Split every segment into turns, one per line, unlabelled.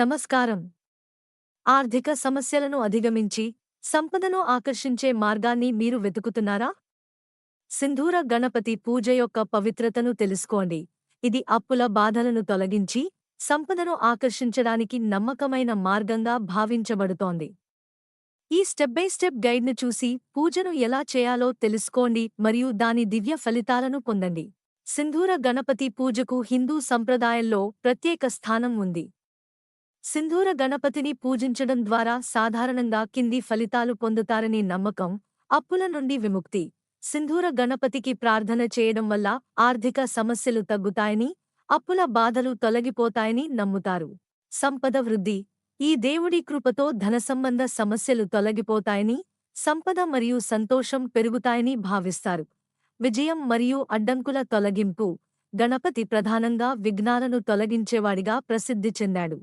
నమస్కారం. ఆర్థిక సమస్యలను అధిగమించి సంపదను ఆకర్షించే మార్గాన్ని మీరు వెతుకుతున్నారా? సింధూర గణపతి పూజ యొక్క పవిత్రతను తెలుసుకోండి. ఇది అప్పుల బాధలను తొలగించి సంపదను ఆకర్షించడానికి నమ్మకమైన మార్గంగా భావించబడుతోంది. ఈ స్టెప్ బై స్టెప్ గైడ్ను చూసి పూజను ఎలా చేయాలో తెలుసుకోండి మరియు దాని దివ్య ఫలితాలను పొందండి. సింధూర గణపతి పూజకు హిందూ సంప్రదాయంలో ప్రత్యేక స్థానం ఉంది. సింధూర గణపతిని పూజించడం ద్వారా సాధారణంగా కింది ఫలితాలు పొందుతారని నమ్మకం: అప్పుల నుండి విముక్తి. సింధూర గణపతికి ప్రార్థన చేయడం వల్ల ఆర్థిక సమస్యలు తగ్గుతాయని, అప్పుల బాధలు తొలగిపోతాయని నమ్ముతారు. సంపద వృద్ధి. ఈ దేవుడి కృపతో ధనసంబంధ సమస్యలు తొలగిపోతాయని, సంపద మరియు సంతోషం పెరుగుతాయని భావిస్తారు. విజయం మరియు అడ్డంకుల తొలగింపు. గణపతి ప్రధానంగా విఘ్నాలను తొలగించేవాడిగా ప్రసిద్ధి చెందాడు.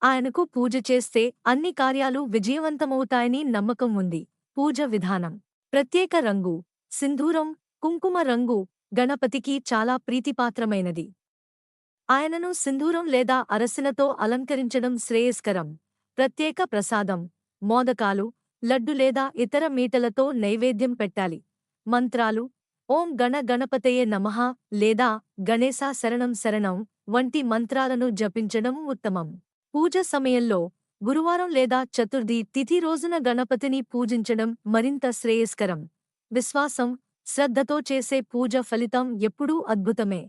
ఆయనకు పూజ చేస్తే అన్ని కార్యాలు విజయవంతమవుతాయని నమ్మకం ఉంది. పూజ విధానం. ప్రత్యేక రంగు. సింధూరం, కుంకుమ రంగు గణపతికి చాలా ప్రీతిపాత్రమైనది. ఆయనను సింధూరం లేదా అరసినతో అలంకరించడం శ్రేయస్కరం. ప్రత్యేక ప్రసాదం: మోదకాలు, లడ్డు లేదా ఇతర మీటలతో నైవేద్యం పెట్టాలి. మంత్రాలు: ఓం గణ గణపతయే నమః లేదా గణేశా శరణం శరణం వంటి మంత్రాలను జపించడం ఉత్తమం. పూజ సమయంలో గురువారం లేదా చతుర్థి తిథి రోజున గణపతిని పూజించడం మరింత శ్రేయస్కరం. విశ్వాసం: శ్రద్ధతో చేసే పూజ ఫలితం ఎప్పుడూ అద్భుతమే.